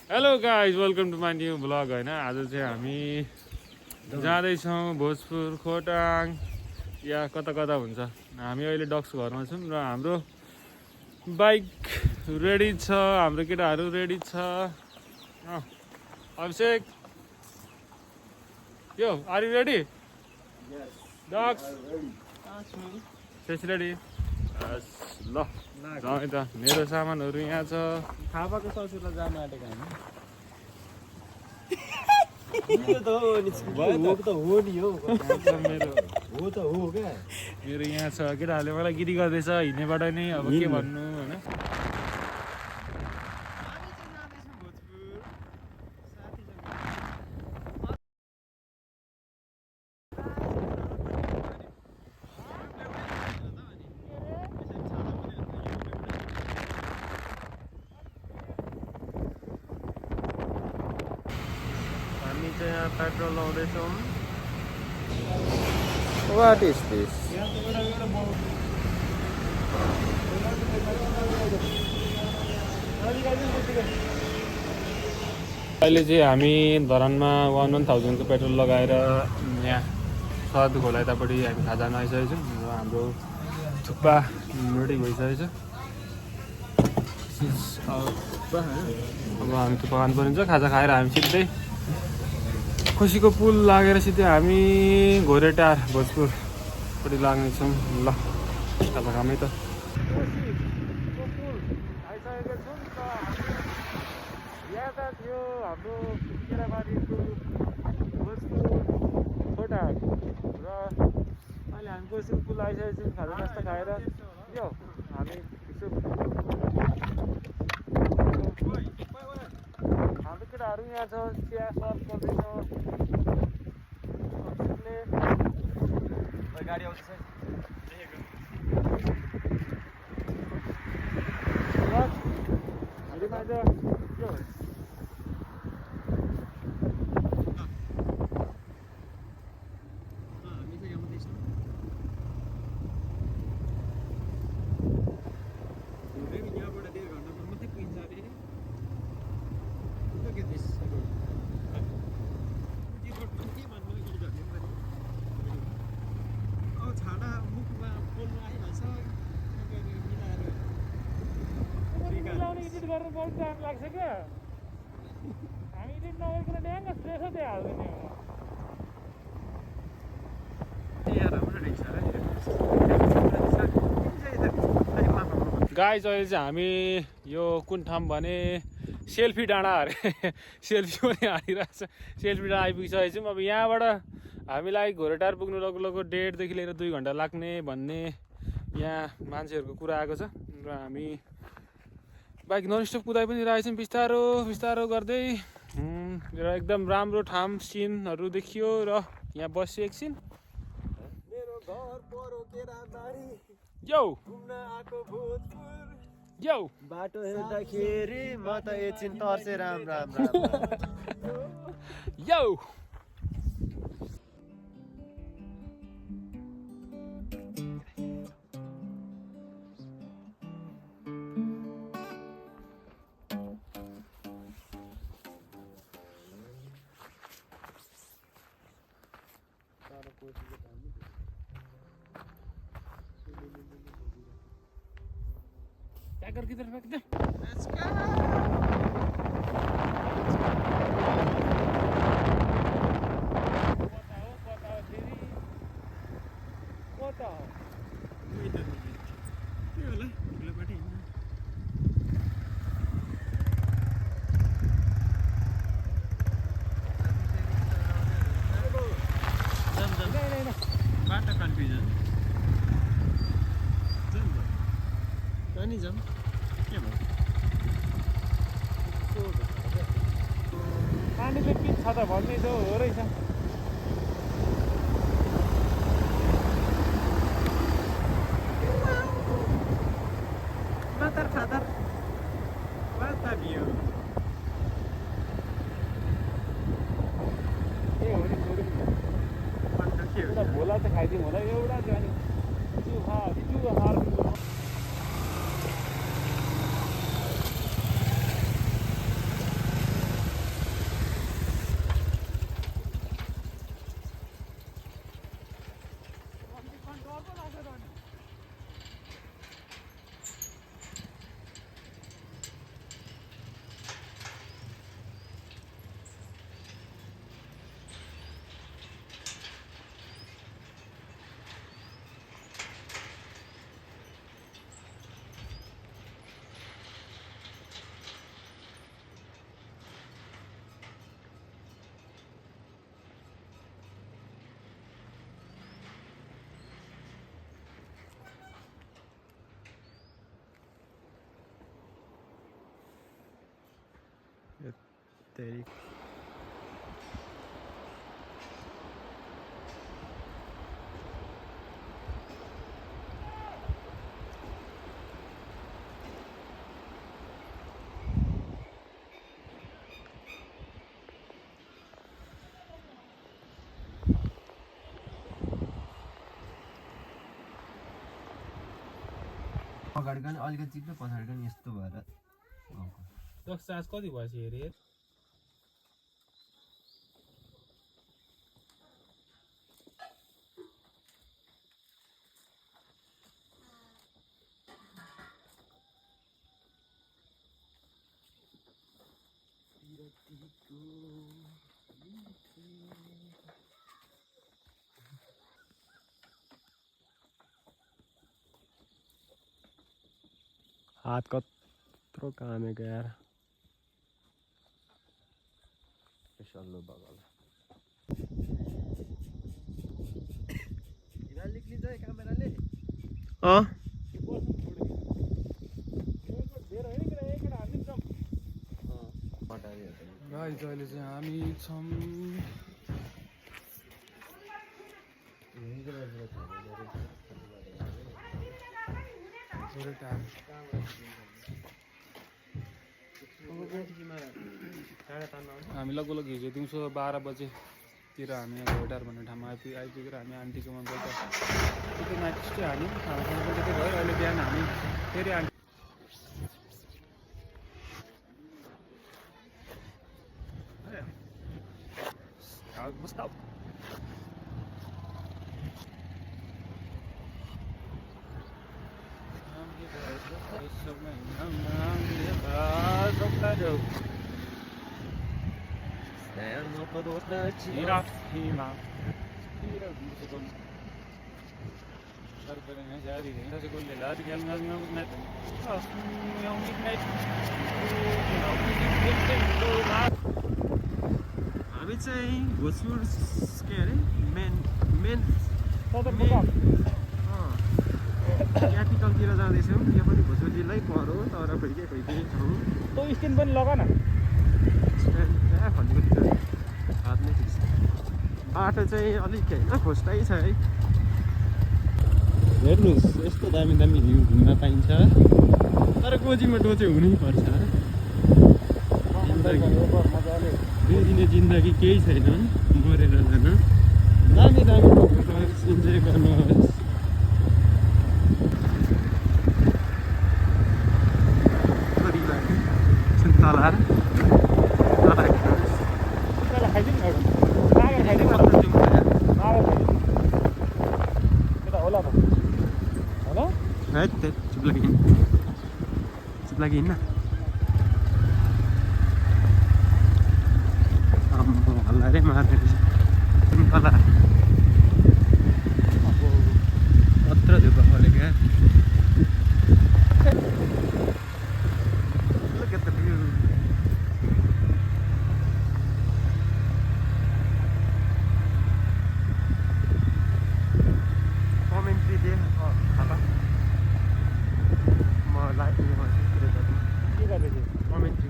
Hello guys welcome to my new vlog होइन आज चाहिँ हामी जाँदैछौँ भोजपुर खोटाङ या कता कता हुन्छ। हामी अहिले डक्स घरमा छौँ र हाम्रो बाइक रेडी छ, हाम्रो केटाहरू रेडी छ। अभिषेक यो आर यु रेडी? डक्स सेस रेडी? ल जाउँ त, मेरो सामानहरू यहाँ छ। थापाको ससुरा जान आँटेको हामी मेरो यहाँ छ। केटाहरूले मलाई गिरी गर्दैछ हिँड्नेबाट नै, अब के भन्नु होइन। हामी चाहिँ यहाँ पेट्रोल लाउँदैछौँ। What is this? अहिले चाहिँ हामी धरानमा 1000 को पेट्रोल लगाएर यहाँ सद खोला यतापट्टि हामी खाजा आइसकेको छौँ र हाम्रो थुक्पा रेडी भइसकेको छ। अब हामी थुक्पा खानु परिन्छ। खाजा खाएर हामी सिधै खुसीको पुल लागेर सिधै हामी घोरेटार भोजपुरपट्टि लाग्नेछौँ। ल खाजा खामै त। यहाँ थियो हाम्रो केराबारीको भोजपुर खोटाङ र अहिले हामी कोसी पुल आइसकेको छौँ। खाजा नास्ता खाएर यो हामी हाम्रो केटाहरू यहाँ छ, चिया सर्भ गर्दैछ। गाडी आउँछ एडिट गर्नु बहुत टाइम लाग्छ क्या। हामी एडिट नगरिकन ड्याङ्ग फ्रेस त्यहाँ हाल्दैन। गाइज अहिले चाहिँ हामी यो कुन ठाउँ भने सेल्फी डाँडा अरे सेल्फी पनि हालिरहेको छ। सेल्फी डाँडा आइपुगिसकेको छौँ। अब यहाँबाट हामीलाई घोरेटार पुग्नु लगभग 1.5 लिएर 2 घन्टा लाग्ने भन्ने यहाँ मान्छेहरूको कुरा आएको छ र हामी बाइक ननस्टप कुदाइ पनि रहेछौँ बिस्तारो बिस्तारो गर्दै। र एकदम राम्रो ठाउँ सिनहरू देखियो र यहाँ बस्यो एकछिन। यो यो बाटो हेर्दाखेरि म त एकछिन तर्से राम राम राम यो टैगर किधर फेंक दे। Let's go. बताओ फेरि कता हो? के होला? ठुलोपाटी हिँड्नु। बाटो कन्फ्युजन अनि जाम के भयो? पानी चाहिँ पिच छ त भन्ने त हो रहेछ। Matar father. What have you? एउटा भोला त खाइदिउँ होला। एउटा जाने त्यो हार तेरी अगाडि पनि अलिकति चिप्लो पछाडि पनि यस्तो भएर गएको दस चार्ज कति भएछ हेरे हात कत्रो कामेको यार सल्लो बगल गाइस अहिले चाहिँ हामी छौँ हामी लगभग हिजो दिउँसो 12 बजेतिर हामी यहाँ घोटार भन्ने ठाउँमा आइपुगेर हामी आन्टीकोमा गएर त्यो म्याक्सै हाल्यौँ खानासँग पनि त्यतै भयो अहिले बिहान हामी फेरि आन्टी हामी चाहिँ भोजपुर के अरे मेन क्यापिटलतिर जाँदैछौँ यो पनि भोजपुर जिल्लै परो तर खोइ के खोइ केही ठाउँ तो स्क्रिन पनि लगा न हात नै ठिक छ बाटो चाहिँ अलिक होइन खोस्टै छ है हेर्नुहोस् यस्तो दामी दामी भ्यू घुम्न पाइन्छ तर गोजीमा डोचे हुनैपर्छ दिने जिन्दगी केही छैन मरेर जान दामी दामी ठाउँहरू इन्जोय गर्नुहोस् तला चुप lagi na Allah deh mahal Simpala Otra de bajo lagi Look at the view Commentary deh apa mau live ini masih commentary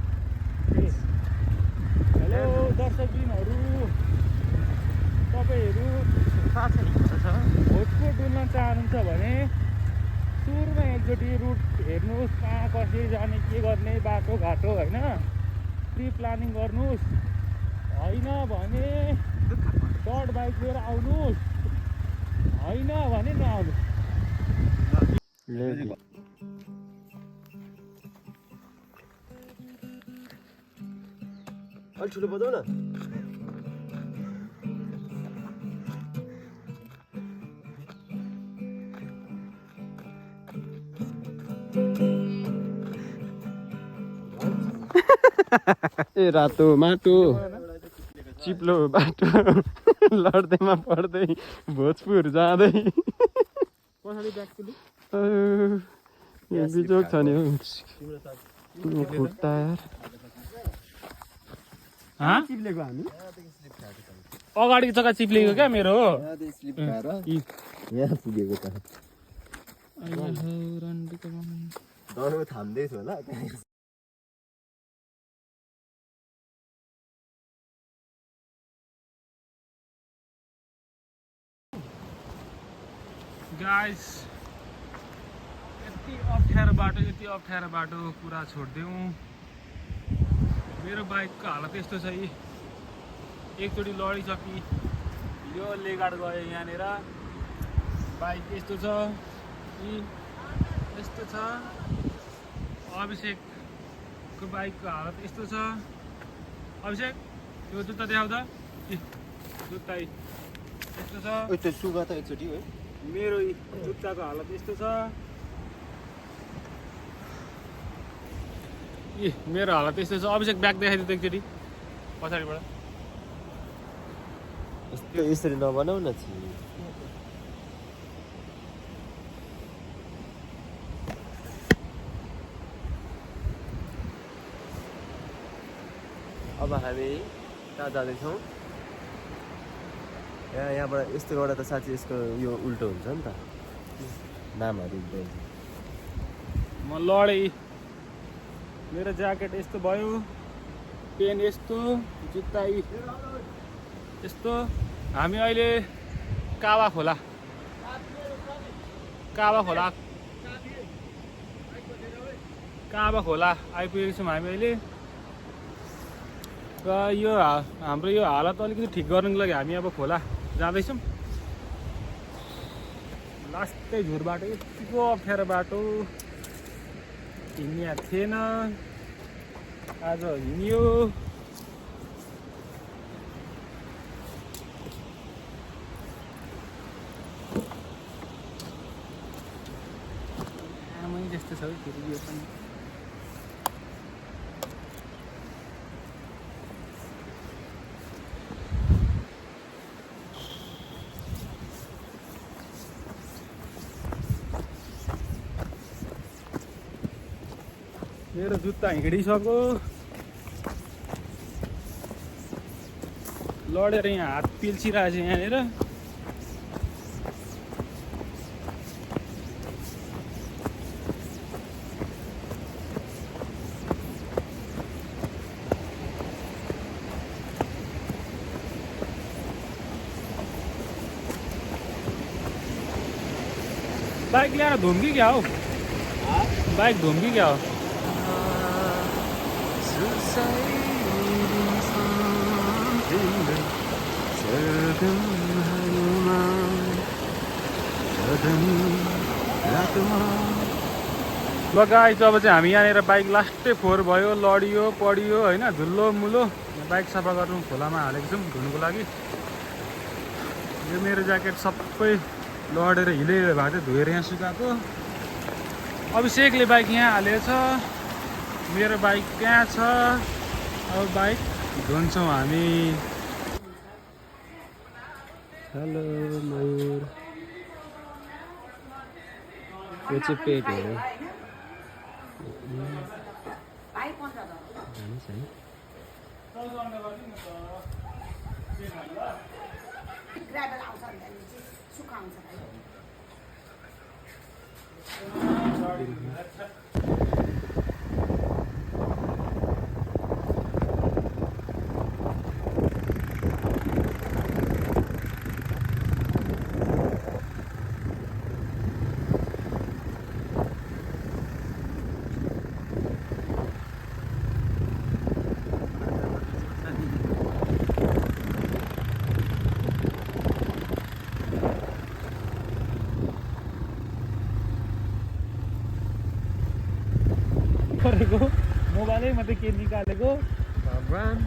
hello दर्शकबिनहरु तपाईहरु भोजपुर डुल्न चाहनुहुन्छ भने सुरुमा एकचोटि रुट हेर्नुस् कहाँ कसरी जाने के गर्ने बाटो घाटो हैन प्री प्लानिङ गर्नुस् हैन भने डट बाइक लिएर आउनुस् हैन भने नआउनुस् अलि ठुलो बजाउ न ए रातो माटो चिप्लो बाटो लड्दैमा पर्दै भोजपुर जाँदै पछाडी ब्याक टु बिजोग छ नि खुट्टा यार चिप्लेको हामी अगाडिको जग्गा चिप्लेको क्या मेरो यहाँ पुगेको त थाम्दैछु होला गाइस यति अप्ठ्यारो बाटो पुरा छोडिदिउँ। मेरो बाइकको हालत यस्तो छ यी एकचोटि लडिसकि यो लेगाड गयो यहाँनिर बाइक यस्तो छ यी यस्तो छ। अभिषेकको बाइकको हालत यस्तो छ। अभिषेक यो जुत्ता देखाउँदा जुत्ता यस्तो छ। त्यो सुगा त एकचोटि हो। मेरो जुत्ताको हालत यस्तो छ। मेरो हालत यस्तो छ। अभिषेक ब्याग देखाइदियो त एकचोटि पछाडिबाट। यसरी नबनाउ न। अब हामी कहाँ जाँदैछौँ? यहाँबाट यस्तो गर्दा त साँच्चै यसको यो उल्टो हुन्छ नि त, नामहरू हुँदैन। म लडेँ। मेरो ज्याकेट यस्तो भयो, पेन यस्तो, जुत्ता यस्तो। हामी अहिले कावा खोला आइपुगेको छौँ हामी अहिले। र यो हाम्रो यो हालत अलिकति ठिक गर्नुको लागि हामी अब खोला जाँदैछौँ। लास्टै झुर बाटो, यतिको अप्ठ्यारो बाटो हिँड्ने थिएन, आज हिँड्यो। आमै जस्तो छ फेरि यो पनि। मेरो जुत्ता हिँडिसक्यो। लडेर यहाँ हात पिल्सिरहेको छ यहाँनिर। बाइक ल्याएर धुम्की क्या हो? बाइक धुम्की क्या हो? ल गाइस अब चाहिँ हामी यहाँनिर बाइक लास्टै फोहोर भयो, लडियो पडियो होइन, धुलो मुलो। बाइक सफा गर्नु खोलामा हालेको छौँ धुनुको लागि। यो मेरो ज्याकेट सबै लडेर हिलेर भएको थियो, धोएर यहाँ सुकाएको। अभिषेकले बाइक यहाँ हालेको छ, मेरो बाइक त्यहाँ छ। अब बाइक धुन्छौँ हामी। हेलो मयूर, यो चाहिँ पेट हो। मोबाइलै मात्रै के निकालेको भगवान्।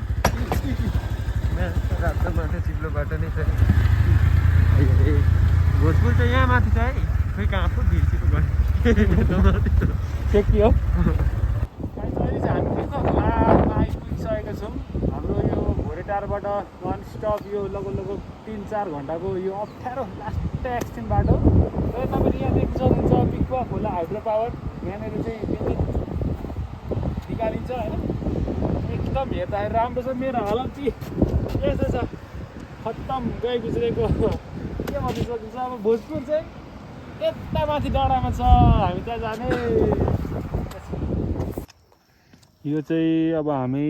रातो माथि चिप्लो बाटो नै छ। भोजपुर चाहिँ यहाँ माथि छ है, खोइ कहाँ पो भिर्सिएको गयो। के हो अहिले चाहिँ हामी खोलामा आइपुगिसकेका छौँ। हाम्रो यो घोरेटारबाट वान स्टप यो लगभग 3-4 घन्टाको यो अप्ठ्यारो लास्ट एक्सटेन्ट बाटो। र तपाईँले यहाँ देख्न सक्नुहुन्छ पिक्वा खोला हाइड्रो पावर। यहाँनिर चाहिँ निकालिन्छ होइन। एकदम हेर्दाखेरि राम्रो छ। मेरो हालत चाहिँ यस्तो छ, खत्तम गइ गुज्रेको के भन्नु सकिन्छ। अब भोजपुर चाहिँ यता माथि डाँडामा छ, हामी त्यहाँ जाने। यो चाहिँ अब हामी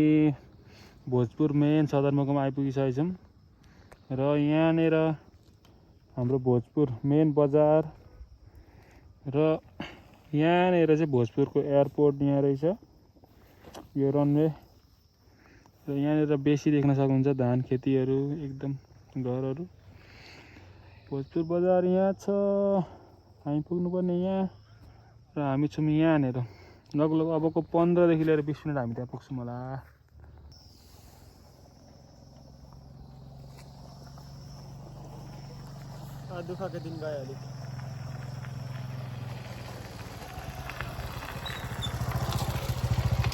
भोजपुर मेन सदरमुकाम आइपुगिसकेका छौँ। र यहाँनिर हाम्रो भोजपुर मेन बजार र यहाँनिर चाहिँ भोजपुरको एयरपोर्ट यहाँ रहेछ, यो रनवे। र यहाँनिर बेसी देख्न सक्नुहुन्छ धान खेतीहरू, एकदम घरहरू। भोजपुर बजार यहाँ छ, हामी पुग्नुपर्ने यहाँ, र हामी छौँ यहाँनिर। लगभग अबको 15 देखि लिएर 20 मिनट हामी त्यहाँ पुग्छौँ होला। दुःखको दिन गयो अलिक।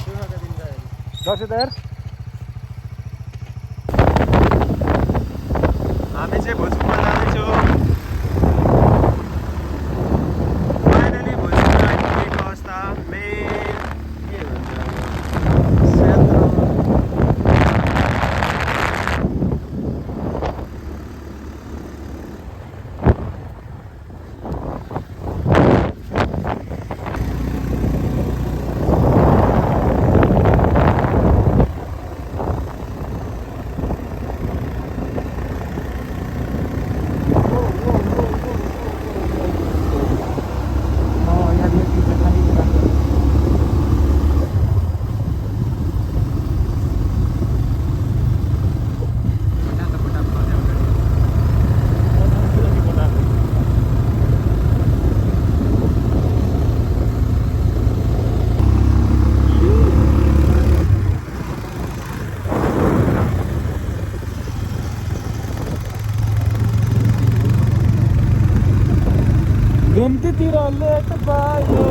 दुःखको दिन गयो अलिक। दसैँ तयार हामी चाहिँ भोजपुरमा जाँदैछौँ। फाइनली भोजपुर आइपुगेको अवस्था। मेन के भन्छ क्षेत्र घुम्तीतिर लेट भयो।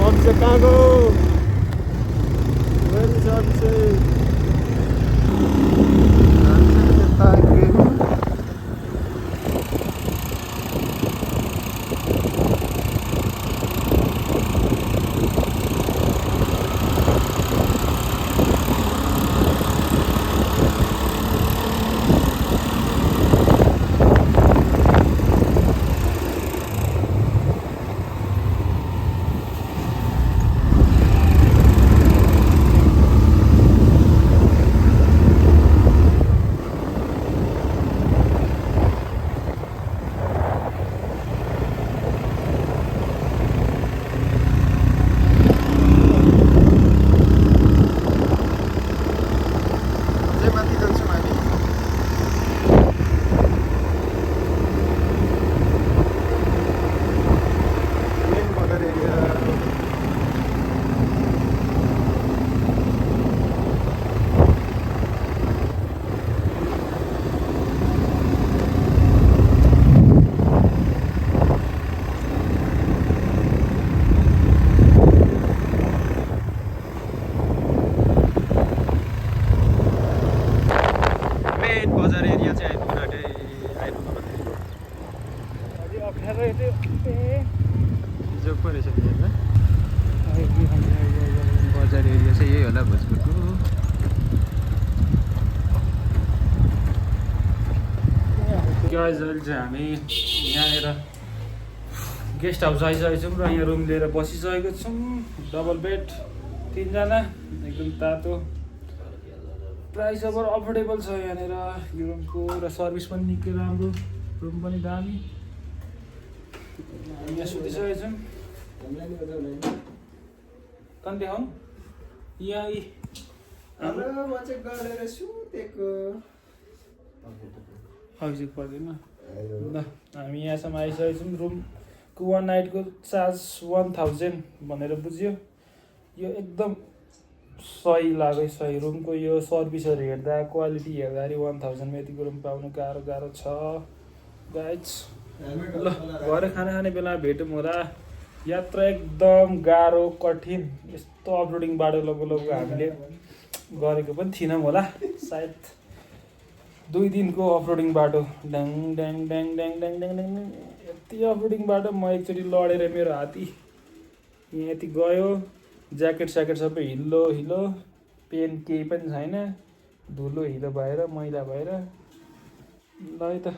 अभिषेक कहाँ गयो? Where is Abhishek? बजार एरिया चाहिँ अप्ठ्यारो जोक पो रहेछ बजार एरिया चाहिँ यही होला भोजपुरको। गाइज अहिले चाहिँ हामी यहाँनिर गेस्ट हाउस आइसकेको छौँ र यहाँ रुम लिएर बसिसकेको छौँ। डबल बेड 3 जना, एकदम तातो, प्राइस अब अफोर्डेबल छ यहाँनिर यो रुमको, र सर्भिस पनि निकै राम्रो, रुम पनि दामी। हामी यहाँ सुतिसकेको छौँ। कहाँ देखाउँ यहाँ आवश्यक पर्दैन ल। हामी यहाँसम्म आइसकेको छौँ। रुमको 1 नाइटको चार्ज 1000 भनेर बुझ्यो। यो एकदम सही लाग्यो, सही रुमको यो सर्भिसहरू हेर्दा, क्वालिटी हेर्दाखेरि 1000मा यतिको रुम पाउनु गाह्रो छ गाइज। ल घर खाना खाने बेला भेटौँ होला। यात्रा एकदम गाह्रो कठिन, यस्तो अफरोडिङ बाटो लगो हामीले गरेको पनि थिएनौँ होला सायद। 2 दिनको अफरोडिङ बाटो, ड्याङ ड्याङ ड्याङ ड्याङ ड्याङ ड्याङ ड्याङ, यति अफरोडिङ बाटो। म एकचोटि लडेर मेरो हात्ती यहाँ यति गयो, ज्याकेट स्याकेट सबै हिलो, पेन केही पनि छैन, धुलो हिलो भएर मैला भएर ल है त